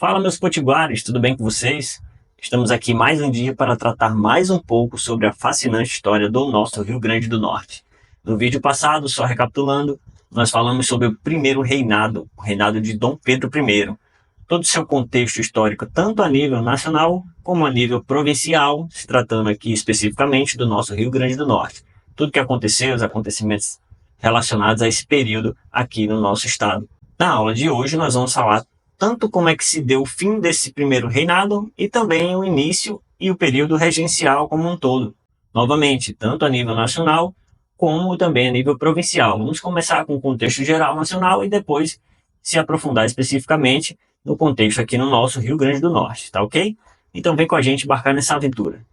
Fala, meus potiguares, tudo bem com vocês? Estamos aqui mais um dia para tratar mais um pouco sobre a fascinante história do nosso Rio Grande do Norte. No vídeo passado, só recapitulando, nós falamos sobre o primeiro reinado, o reinado de Dom Pedro I. Todo o seu contexto histórico, tanto a nível nacional como a nível provincial, se tratando aqui especificamente do nosso Rio Grande do Norte. Tudo que aconteceu, os acontecimentos relacionados a esse período aqui no nosso estado. Na aula de hoje nós vamos falar tanto como é que se deu o fim desse primeiro reinado e também o início e o período regencial como um todo. Novamente, tanto a nível nacional como também a nível provincial. Vamos começar com o contexto geral nacional e depois se aprofundar especificamente no contexto aqui no nosso Rio Grande do Norte, tá ok? Então vem com a gente embarcar nessa aventura.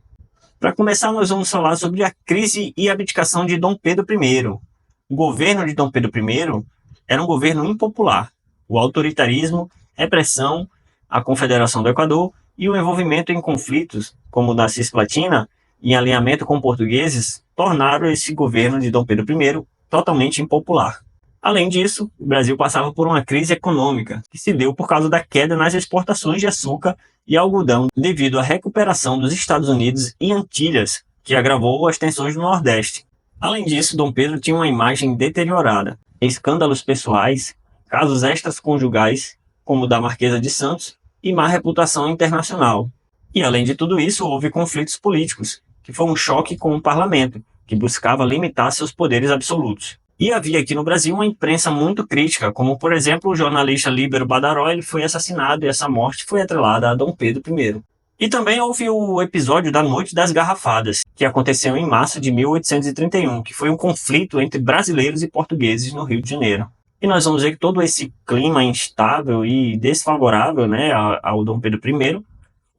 Para começar, nós vamos falar sobre a crise e abdicação de Dom Pedro I. O governo de Dom Pedro I era um governo impopular. O autoritarismo, repressão, a Confederação do Equador e o envolvimento em conflitos, como o da Cisplatina, em alinhamento com portugueses, tornaram esse governo de Dom Pedro I totalmente impopular. Além disso, o Brasil passava por uma crise econômica, que se deu por causa da queda nas exportações de açúcar e algodão devido à recuperação dos Estados Unidos e Antilhas, que agravou as tensões no Nordeste. Além disso, Dom Pedro tinha uma imagem deteriorada, escândalos pessoais, casos extraconjugais, como o da Marquesa de Santos, e má reputação internacional. E além de tudo isso, houve conflitos políticos, que foi um choque com o parlamento, que buscava limitar seus poderes absolutos. E havia aqui no Brasil uma imprensa muito crítica, como por exemplo o jornalista Líbero Badaró, ele foi assassinado e essa morte foi atrelada a Dom Pedro I. E também houve o episódio da Noite das Garrafadas, que aconteceu em março de 1831, que foi um conflito entre brasileiros e portugueses no Rio de Janeiro. E nós vamos ver que todo esse clima instável e desfavorável, ao Dom Pedro I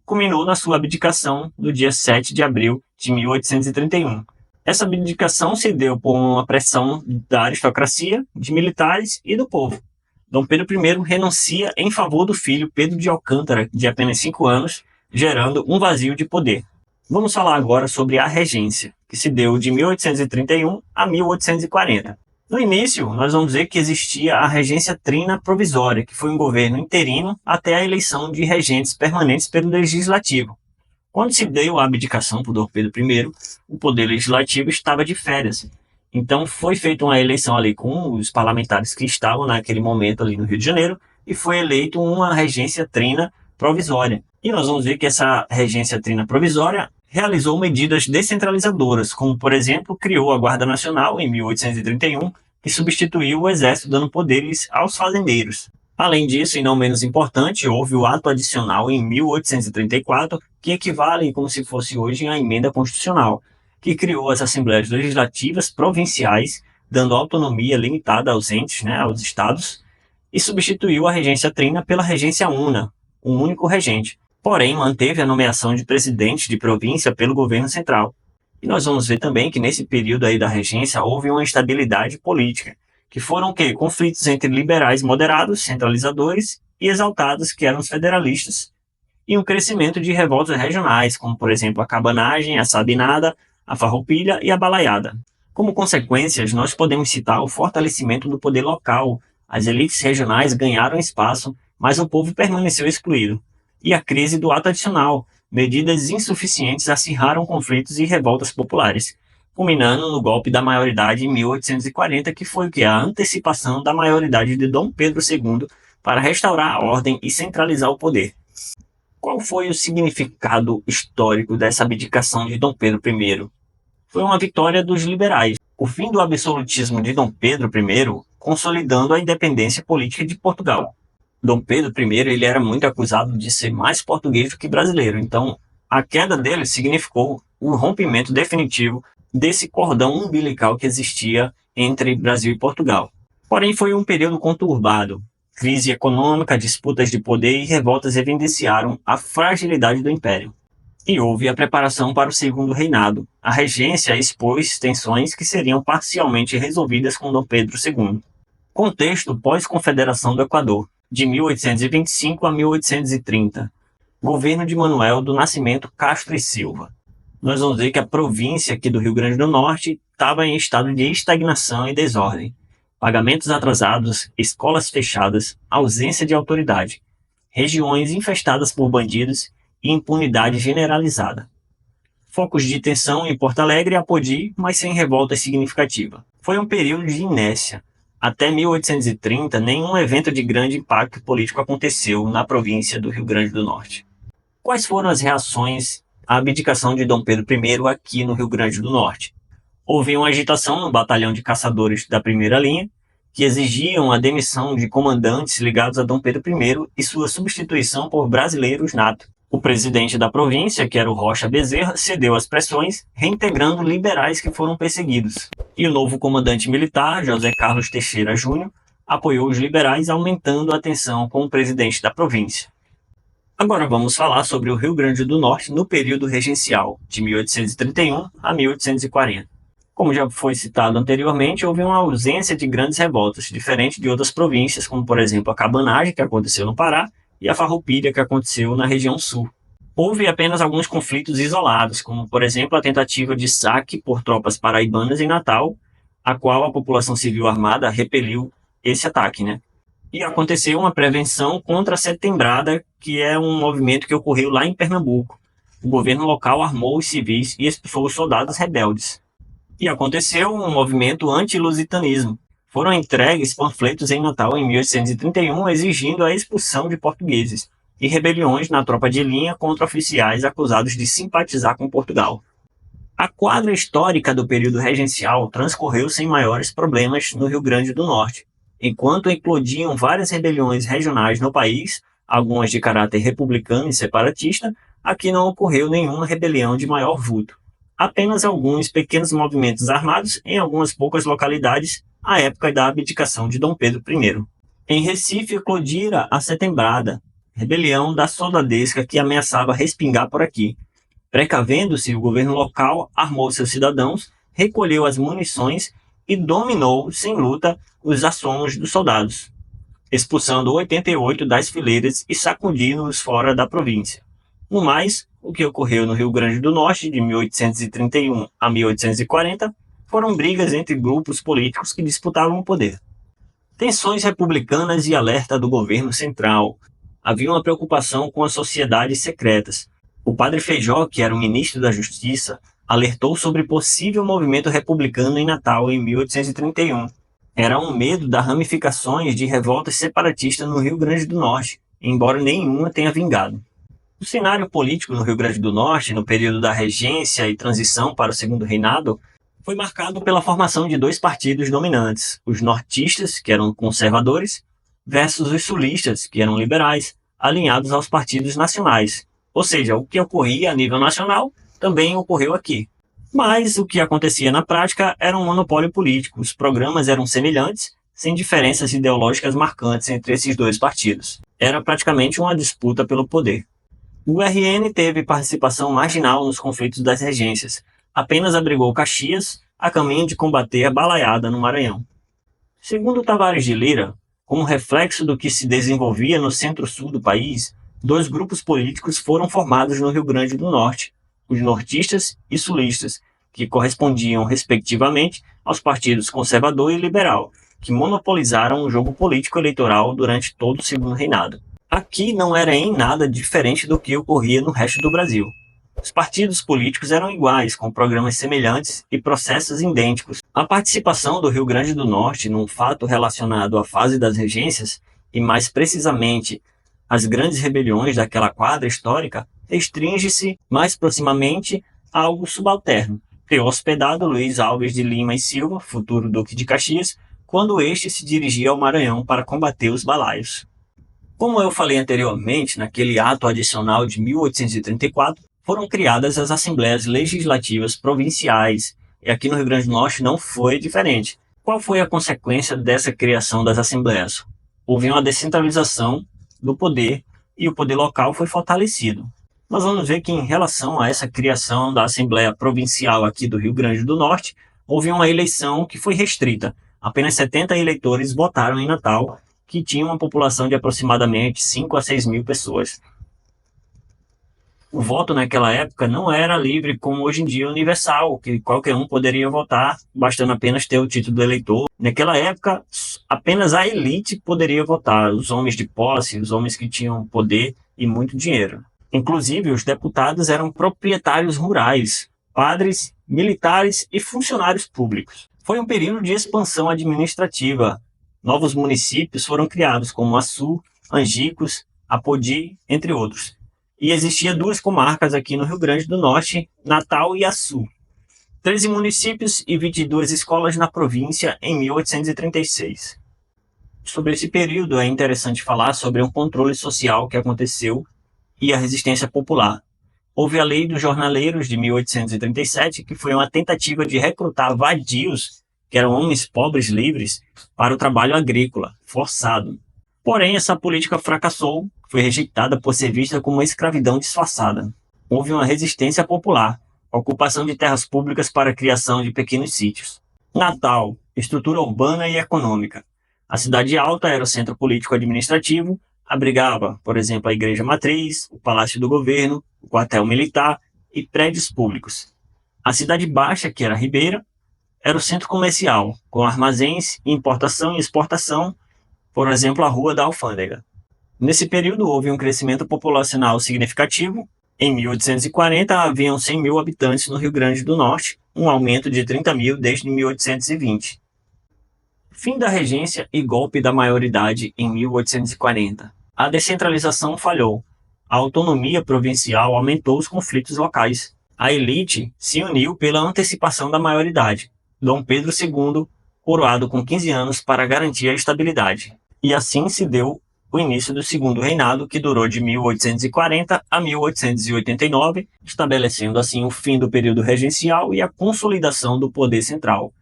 culminou na sua abdicação no dia 7 de abril de 1831. Essa abdicação se deu por uma pressão da aristocracia, de militares e do povo. Dom Pedro I renuncia em favor do filho Pedro de Alcântara, de apenas 5 anos, gerando um vazio de poder. Vamos falar agora sobre a regência, que se deu de 1831 a 1840. No início, nós vamos ver que existia a regência trina provisória, que foi um governo interino até a eleição de regentes permanentes pelo Legislativo. Quando se deu a abdicação por Dom Pedro I, o poder legislativo estava de férias. Então foi feita uma eleição ali com os parlamentares que estavam naquele momento ali no Rio de Janeiro e foi eleito uma regência trina provisória. E nós vamos ver que essa regência trina provisória realizou medidas descentralizadoras, como, por exemplo, criou a Guarda Nacional em 1831, que substituiu o exército dando poderes aos fazendeiros. Além disso, e não menos importante, houve o ato adicional em 1834, que equivale como se fosse hoje à emenda constitucional, que criou as assembleias legislativas provinciais, dando autonomia limitada aos entes, aos estados, e substituiu a regência trina pela regência una, um único regente. Porém, manteve a nomeação de presidente de província pelo governo central. E nós vamos ver também que nesse período aí da regência houve uma instabilidade política, que foram conflitos entre liberais moderados, centralizadores, e exaltados, que eram os federalistas, e um crescimento de revoltas regionais, como por exemplo a cabanagem, a sabinada, a farroupilha e a balaiada. Como consequências, nós podemos citar o fortalecimento do poder local. As elites regionais ganharam espaço, mas o povo permaneceu excluído. E a crise do ato adicional. Medidas insuficientes acirraram conflitos e revoltas populares, culminando no golpe da maioridade em 1840, que foi a antecipação da maioridade de Dom Pedro II para restaurar a ordem e centralizar o poder. Qual foi o significado histórico dessa abdicação de Dom Pedro I? Foi uma vitória dos liberais. O fim do absolutismo de Dom Pedro I, consolidando a independência política de Portugal. Dom Pedro I ele era muito acusado de ser mais português do que brasileiro, então a queda dele significou o rompimento definitivo desse cordão umbilical que existia entre Brasil e Portugal. Porém, foi um período conturbado. Crise econômica, disputas de poder e revoltas evidenciaram a fragilidade do império. E houve a preparação para o segundo reinado. A regência expôs tensões que seriam parcialmente resolvidas com Dom Pedro II. Contexto pós-Confederação do Equador, de 1825 a 1830. Governo de Manuel do Nascimento Castro e Silva. Nós vamos ver que a província aqui do Rio Grande do Norte estava em estado de estagnação e desordem. Pagamentos atrasados, escolas fechadas, ausência de autoridade. regiões infestadas por bandidos e impunidade generalizada. Focos de tensão em Porto Alegre e Apodi, mas sem revolta significativa. Foi um período de inércia. Até 1830, nenhum evento de grande impacto político aconteceu na província do Rio Grande do Norte. Quais foram as reações à abdicação de Dom Pedro I aqui no Rio Grande do Norte? Houve uma agitação no batalhão de caçadores da primeira linha, que exigiam a demissão de comandantes ligados a Dom Pedro I e sua substituição por brasileiros nato. O presidente da província, que era o Rocha Bezerra, cedeu às pressões, reintegrando liberais que foram perseguidos. E o novo comandante militar, José Carlos Teixeira Júnior, apoiou os liberais, aumentando a tensão com o presidente da província. Agora vamos falar sobre o Rio Grande do Norte no período regencial, de 1831 a 1840. Como já foi citado anteriormente, houve uma ausência de grandes revoltas, diferente de outras províncias, como por exemplo a cabanagem, que aconteceu no Pará, e a farroupilha, que aconteceu na região sul. Houve apenas alguns conflitos isolados, como por exemplo a tentativa de saque por tropas paraibanas em Natal, a qual a população civil armada repeliu esse ataque, E aconteceu uma prevenção contra a Setembrada, que é um movimento que ocorreu lá em Pernambuco. O governo local armou os civis e expulsou os soldados rebeldes. E aconteceu um movimento anti-lusitanismo. Foram entregues panfletos em Natal em 1831 exigindo a expulsão de portugueses e rebeliões na tropa de linha contra oficiais acusados de simpatizar com Portugal. A quadra histórica do período regencial transcorreu sem maiores problemas no Rio Grande do Norte. Enquanto eclodiam várias rebeliões regionais no país, algumas de caráter republicano e separatista, aqui não ocorreu nenhuma rebelião de maior vulto. Apenas alguns pequenos movimentos armados em algumas poucas localidades à época da abdicação de Dom Pedro I. Em Recife eclodira a Setembrada, rebelião da soldadesca que ameaçava respingar por aqui. Precavendo-se, o governo local armou seus cidadãos, recolheu as munições e dominou, sem luta, os assomos dos soldados, expulsando 88 das fileiras e sacudindo-os fora da província. No mais, o que ocorreu no Rio Grande do Norte de 1831 a 1840 foram brigas entre grupos políticos que disputavam o poder. Tensões republicanas e alerta do governo central. Havia uma preocupação com as sociedades secretas. O padre Feijó, que era o ministro da Justiça, alertou sobre possível movimento republicano em Natal em 1831. Era um medo das ramificações de revoltas separatistas no Rio Grande do Norte, embora nenhuma tenha vingado. O cenário político no Rio Grande do Norte, no período da regência e transição para o Segundo Reinado, foi marcado pela formação de dois partidos dominantes, os nortistas, que eram conservadores, versus os sulistas, que eram liberais, alinhados aos partidos nacionais. Ou seja, o que ocorria a nível nacional também ocorreu aqui. Mas o que acontecia na prática era um monopólio político. Os programas eram semelhantes, sem diferenças ideológicas marcantes entre esses dois partidos. Era praticamente uma disputa pelo poder. O RN teve participação marginal nos conflitos das regências. Apenas abrigou Caxias, a caminho de combater a balaiada no Maranhão. Segundo Tavares de Lira, como reflexo do que se desenvolvia no centro-sul do país, dois grupos políticos foram formados no Rio Grande do Norte, os nortistas e sulistas, que correspondiam, respectivamente, aos partidos conservador e liberal, que monopolizaram o jogo político eleitoral durante todo o Segundo Reinado. Aqui não era em nada diferente do que ocorria no resto do Brasil. Os partidos políticos eram iguais, com programas semelhantes e processos idênticos. A participação do Rio Grande do Norte num fato relacionado à fase das regências, e mais precisamente as grandes rebeliões daquela quadra histórica, restringe-se mais proximamente a algo subalterno, ter hospedado Luiz Alves de Lima e Silva, futuro Duque de Caxias, quando este se dirigia ao Maranhão para combater os balaios. Como eu falei anteriormente, naquele ato adicional de 1834, foram criadas as Assembleias Legislativas Provinciais, e aqui no Rio Grande do Norte não foi diferente. Qual foi a consequência dessa criação das Assembleias? Houve uma descentralização do poder e o poder local foi fortalecido. Nós vamos ver que em relação a essa criação da Assembleia Provincial aqui do Rio Grande do Norte, houve uma eleição que foi restrita. Apenas 70 eleitores votaram em Natal, que tinha uma população de aproximadamente 5 a 6 mil pessoas. O voto naquela época não era livre como hoje em dia universal, que qualquer um poderia votar, bastando apenas ter o título do eleitor. Naquela época, apenas a elite poderia votar, os homens de posse, os homens que tinham poder e muito dinheiro. Inclusive, os deputados eram proprietários rurais, padres, militares e funcionários públicos. Foi um período de expansão administrativa. Novos municípios foram criados, como Açu, Angicos, Apodi, entre outros. E existia duas comarcas aqui no Rio Grande do Norte, Natal e Açu. 13 municípios e 22 escolas na província em 1836. Sobre esse período é interessante falar sobre um controle social que aconteceu e a resistência popular. Houve a Lei dos Jornaleiros de 1837, que foi uma tentativa de recrutar vadios, que eram homens pobres livres, para o trabalho agrícola, forçado. Porém, essa política fracassou, foi rejeitada por ser vista como uma escravidão disfarçada. Houve uma resistência popular, ocupação de terras públicas para a criação de pequenos sítios. Natal, estrutura urbana e econômica. A cidade alta era o centro político-administrativo, abrigava, por exemplo, a Igreja Matriz, o Palácio do Governo, o quartel militar e prédios públicos. A cidade baixa, que era Ribeira, era o centro comercial, com armazéns, importação e exportação, por exemplo, a Rua da Alfândega. Nesse período houve um crescimento populacional significativo. Em 1840 haviam 100 mil habitantes no Rio Grande do Norte, um aumento de 30 mil desde 1820. Fim da regência e golpe da maioridade em 1840. A descentralização falhou. A autonomia provincial aumentou os conflitos locais. A elite se uniu pela antecipação da maioridade. Dom Pedro II, coroado com 15 anos para garantir a estabilidade. E assim se deu o início do Segundo Reinado, que durou de 1840 a 1889, estabelecendo assim o fim do período regencial e a consolidação do poder central,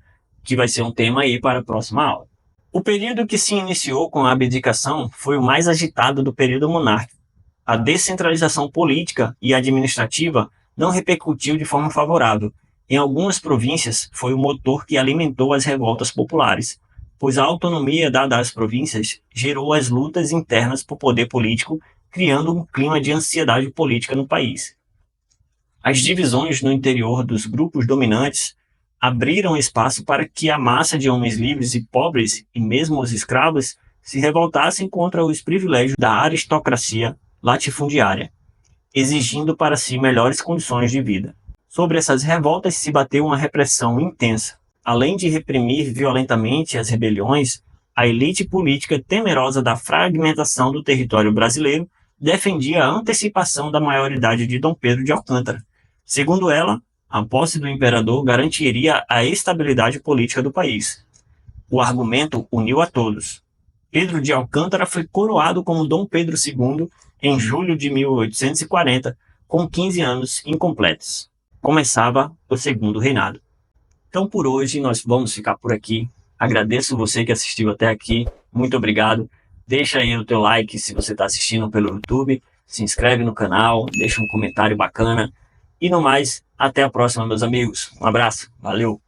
que vai ser um tema aí para a próxima aula. O período que se iniciou com a abdicação foi o mais agitado do período monárquico. A descentralização política e administrativa não repercutiu de forma favorável. Em algumas províncias, foi o motor que alimentou as revoltas populares, pois a autonomia dada às províncias gerou as lutas internas por poder político, criando um clima de ansiedade política no país. As divisões no interior dos grupos dominantes abriram espaço para que a massa de homens livres e pobres, e mesmo os escravos, se revoltassem contra os privilégios da aristocracia latifundiária, exigindo para si melhores condições de vida. Sobre essas revoltas se bateu uma repressão intensa. Além de reprimir violentamente as rebeliões, a elite política, temerosa da fragmentação do território brasileiro, defendia a antecipação da maioridade de Dom Pedro de Alcântara. Segundo ela, a posse do imperador garantiria a estabilidade política do país. O argumento uniu a todos. Pedro de Alcântara foi coroado como Dom Pedro II em julho de 1840, com 15 anos incompletos. Começava o Segundo Reinado. Então, por hoje, nós vamos ficar por aqui. Agradeço você que assistiu até aqui. Muito obrigado. Deixa aí o teu like se você está assistindo pelo YouTube. Se inscreve no canal, deixa um comentário bacana. E no mais, até a próxima, meus amigos. Um abraço. Valeu!